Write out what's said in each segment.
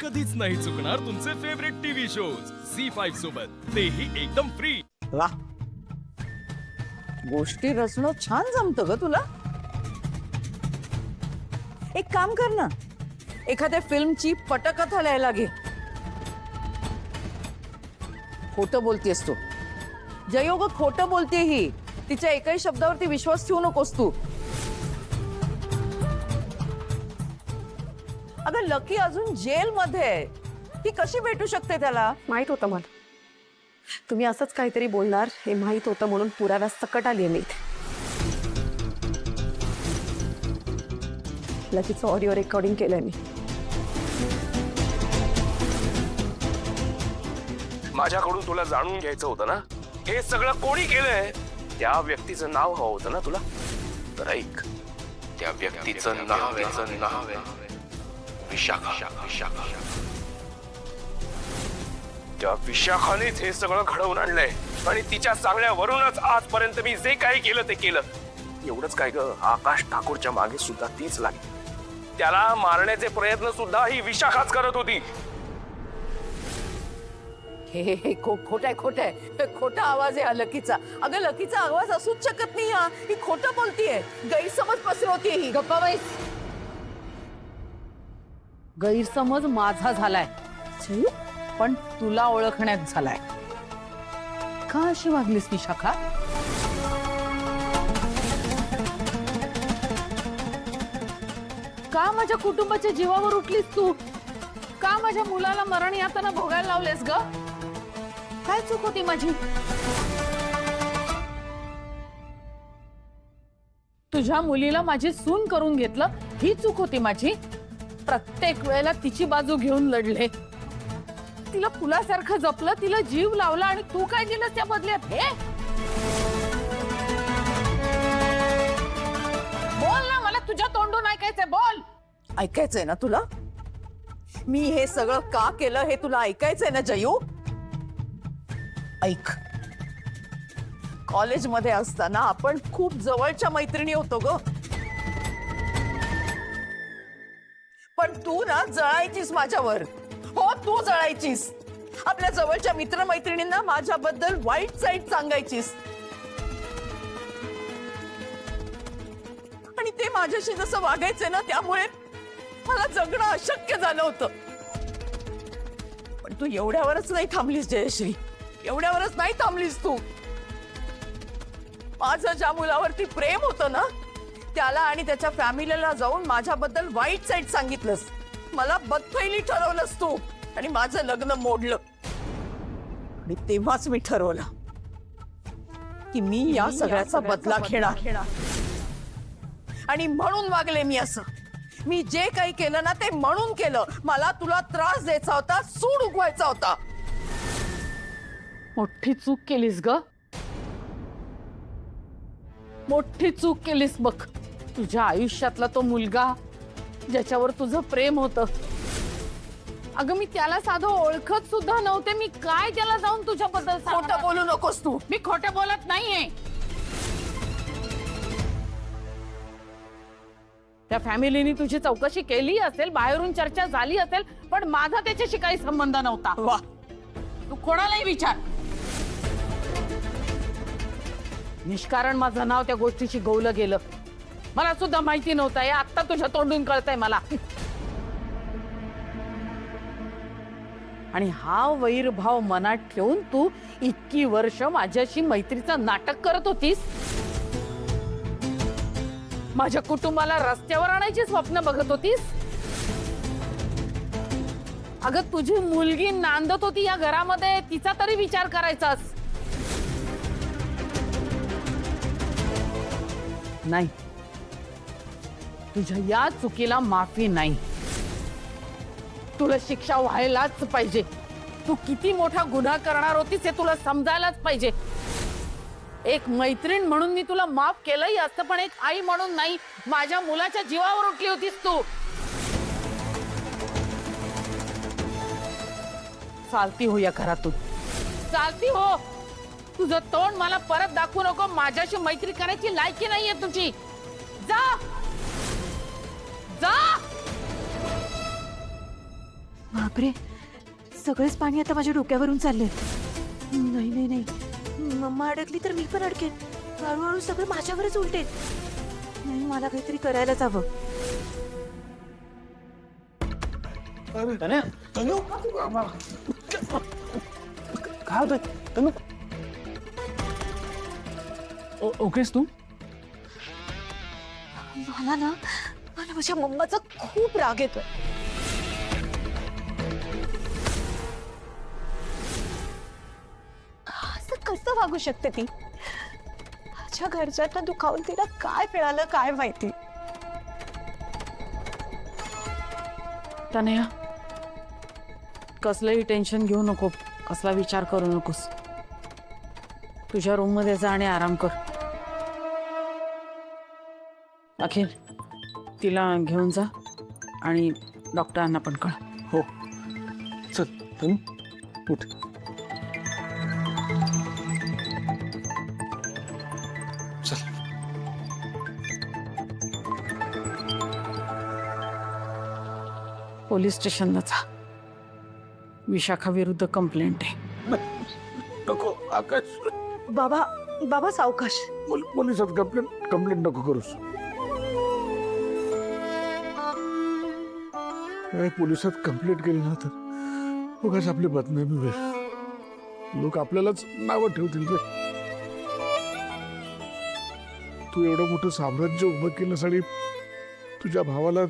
कधीच नाही चुकणार तुमचे फेवरेट टीव्ही शोज झी5 सोबत, तेही एकदम फ्री। वा, गोष्टी रचणं छान जमतं ग तुला। एक काम कर ना, एखाद्या फिल्मची पटकथा लिहायला घे। खोटं बोलतेस तू, जयोग खोटं बोलते ही। तिच्या एकाही शब्दावरती विश्वास ठेवू नकोस तू। अगं लकी अजून जेल मध्ये आहे, ती कशी भेटू शकते त्याला? माहित होतं मला तुम्ही असंच काहीतरी बोलणार हे माहित होतं, म्हणून पुराव्या सकट आली मी इथे। लकीचं ऑडिओ रेकॉर्डिंग केलंय मी। माझ्याकडून तुला जाणून घ्यायचं होतं ना, हे सगळं कोणी केलंय? त्या व्यक्तीचं नाव हवं होतं ना तुला? तर ऐक, त्या व्यक्तीचं नाव आहे विशाखा। त्या विशाखानेच हे सगळं घडवून आणलंय आणि तिच्या सांगण्यावरूनच आजपर्यंत मी जे काही केलं ते केलं। एवढंच काय ग, आकाश ठाकूरच्या मागे सुद्धा तीच लागली। त्याला मारण्याचे प्रयत्न सुद्धा ही विशाखाच करत होती। हे खोटाय खोटा आवाज आहे लकीचा। अगं लकीचा आवाज असूच शकत नाही हा, ही खोटं बोलतीये, गैरसमज पसरवतीये ही। गप्पा बाईस, गैरसमज माझा झालाय पण तुला ओळखण्यात झालाय। का अशी वागलीस विशाखा? का माझ्या कुटुंबाच्या जीवावर उठलीस तू? का माझ्या मुलाला मरण यातना भोगायला लावलेस ग? काय चूक होती माझी? तुझ्या मुलीला माझी सून करून घेतलं, ही चूक होती माझी। प्रत्येक वेळेला तिची बाजू घेऊन लढले, तिला फुलासारखं जपलं, तिला जीव लावला, आणि तू काय दिलंस त्या बदल्यात? हे बोल ना, मला तुझ्या तोंडून ऐकायचंय, बोल। ऐकायचंय ना तुला? मी हे सगळं का केलं हे तुला ऐकायचंय ना जयू? ऐक, कॉलेजमध्ये असताना आपण खूप जवळच्या मैत्रिणी होतो ग, पण तू ना जळायचीस माझ्यावर। हो, तू जळायचीस, आपल्या जवळच्या मित्रमैत्रिणींना माझ्याबद्दल वाईट साईड सांगायचीस, आणि ते माझ्याशी जसं वागायचे ना, त्यामुळे मला जगणं अशक्य झालं होतं। पण तू एवढ्यावरच नाही थांबलीस जयश्री, एवढ्यावरच नाही थांबलीस तू। माझं ज्या मुलावरती प्रेम होतं ना, त्याला आणि त्याच्या फॅमिलीला जाऊन माझ्याबद्दल वाईट साईड सांगितलंस, मला बदफैली ठरवलंस तू, आणि माझं लग्न मोडलं। आणि तेव्हाच मी ठरवलं की मी या सगळ्याचा बदला घेणार, आणि म्हणून वागले मी असं। मी जे काही केलं ना ते म्हणून केलं, मला तुला त्रास द्यायचा होता, सूड उगवायचा होता। मोठी चूक केलीस ग, मोठी चूक केलीस बघ। तुझ्या आयुष्यातला तो मुलगा ज्याच्यावर तुझं प्रेम होतं, अगं मी त्याला साधं ओळखत सुद्धा नव्हते, मी काय त्याला जाऊन तुझ्याबद्दल खोटं बोलू नकोस तू। मी खोटं बोलत नाहीये। त्या फॅमिलीने तुझी चौकशी केली असेल, बाहेरून चर्चा झाली असेल, पण माझा त्याच्याशी काही संबंध नव्हता। वा, तू कोणालाही विचार, निष्कारण माझं नाव त्या गोष्टीशी गौलं गेलं, मला सुद्धा माहिती नव्हतं, हे आत्ता तुझ्या तोंडून कळतंय मला। आणि हा वैरभाव मनात ठेवून तू इतकी वर्ष माझ्याशी मैत्रीचं नाटक करत होतीस, माझ्या कुटुंबाला रस्त्यावर आणायची स्वप्न बघत होतीस। अगं तुझी मुलगी नांदत होती या घरामध्ये, तिचा तरी विचार करायचास। नाही, तुझ्या या चुकीला माफी नाही, तुला शिक्षा व्हायलाच पाहिजे। तू किती मोठा गुन्हा करणार होतीस हे तुला समजायलाच पाहिजे। एक मैत्रीण म्हणून मी तुला माफ केलंही असतं, पण एक आई म्हणून नाही, माझ्या मुलाच्या जीवावर उठली होतीस तू। चालती हो या घरातून, चालती हो। तुझं तोंड मला परत दाखवू नको, माझ्याशी मैत्री करायची लायकी नाहीये तुझी। जा जा। बापरे, सगळेच पाणी आता माझ्या डोक्यावरून चालले. नाही नाही नाही, मम्मा अडकली तर मी पण अडकेन. हळूहळू सगळं माझ्यावरच उलटेल. नाही, मला काहीतरी करायलाच हवं. काय होतंय तनु? ओकेस तू? मला माझ्या मम्माचा खूप राग येतोय. असं कसं वागू शकते ती? माझ्या घरच्यांना दुखावून तिला काय मिळालं काय माहिती. तनया, कसलंही टेन्शन घेऊ नको, कसला विचार करू नकोस. तुझ्या रूम मध्ये जा आणि आराम कर. अखिल, तिला घेऊन जा आणि डॉक्टरांना पण कळ. हो चल तनु उठ. चल. पोलीस स्टेशनला जा. विशाखा विरुद्ध कंप्लेंट आहे. नको आकाश, बाबा बाबा सावकाश. पोलिसात कंप्लेंट नको करूस. पोलिसात कंप्लेंट केली ना तर उगाच आपली बदनामी होईल. लोक आपल्यालाच नावं ठेवतील रे. तू एवढं मोठं साम्राज्य उभं केल्यासाठी तुझ्या भावाला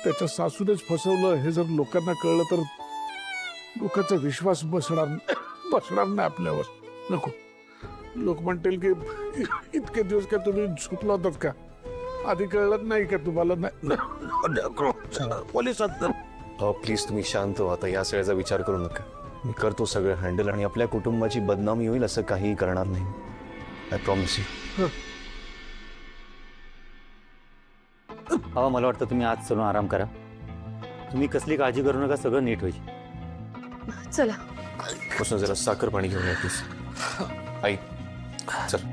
त्याच्या सासूनेच फसवलं हे जर लोकांना कळलं तर लोकांचा विश्वास बसणार नाही आपल्यावर. नको. लोक म्हणतील की इतके दिवस काय तुम्ही झोपला होतात का? आधी कळलं नाही का तुम्हाला? पोलिसात प्लीज तुम्ही शांत हो. आता या सगळ्याचा विचार करू नका. मी करतो सगळं हँडल आणि आपल्या कुटुंबाची बदनामी होईल असं काही करणार नाही. I promise you. हा, मला वाटतं तुम्ही आज चलून आराम करा. तुम्ही कसली काळजी करू नका, सगळं नीट होईल. चला. पासून जरा साखर पाणी घेऊन या प्लीज. आई चल.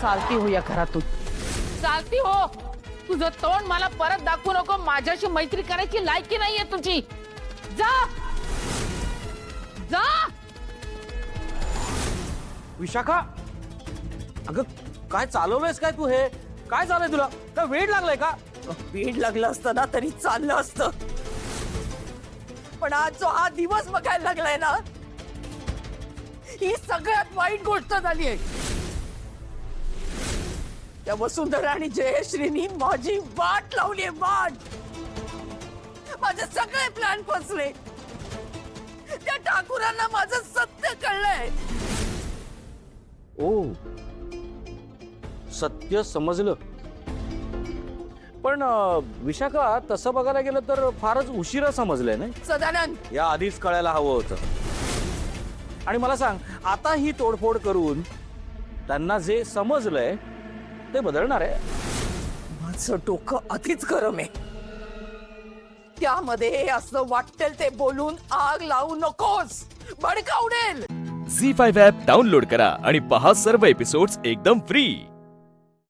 चालती हो या घरातून, चालती हो. तुझं तोंड मला परत दाखवू नको. माझ्याशी मैत्री करायची लायकी नाहीये तुझी. जा जा. विशाखा, अगं काय चालवलंयस काय तू? हे काय झालंय तुला? काय वेळ लागलाय का? वेळ लागलं असतं ना तरी चाललं असतं, पण आज जो हा दिवस बघायला लागलाय ना, ही सगळ्यात वाईट गोष्ट झाली आहे. त्या वसुंधरा आणि जयश्रीनी माझी वाट लावली आहे. वाट. माझे सगळे प्लॅन फसले. त्या ठाकूरांना माझं सत्य कळलंय. ओ, सत्य समजलं. पण विशाखा, तसं बघायला गेलं तर फारच उशिरा समजलंय ना. सदानंद, या आधीच कळायला हवं होतं. आणि मला सांग, आता ही तोडफोड करून त्यांना जे समजलंय ते बदलणार आहे? माझं डोकं आधीच गरम आहे. त्यामध्ये असं वाटेल ते बोलून आग लावू नकोस. भडका उडेल. झी 5 ॲप डाउनलोड करा आणि पहा सर्व एपिसोड्स एकदम फ्री.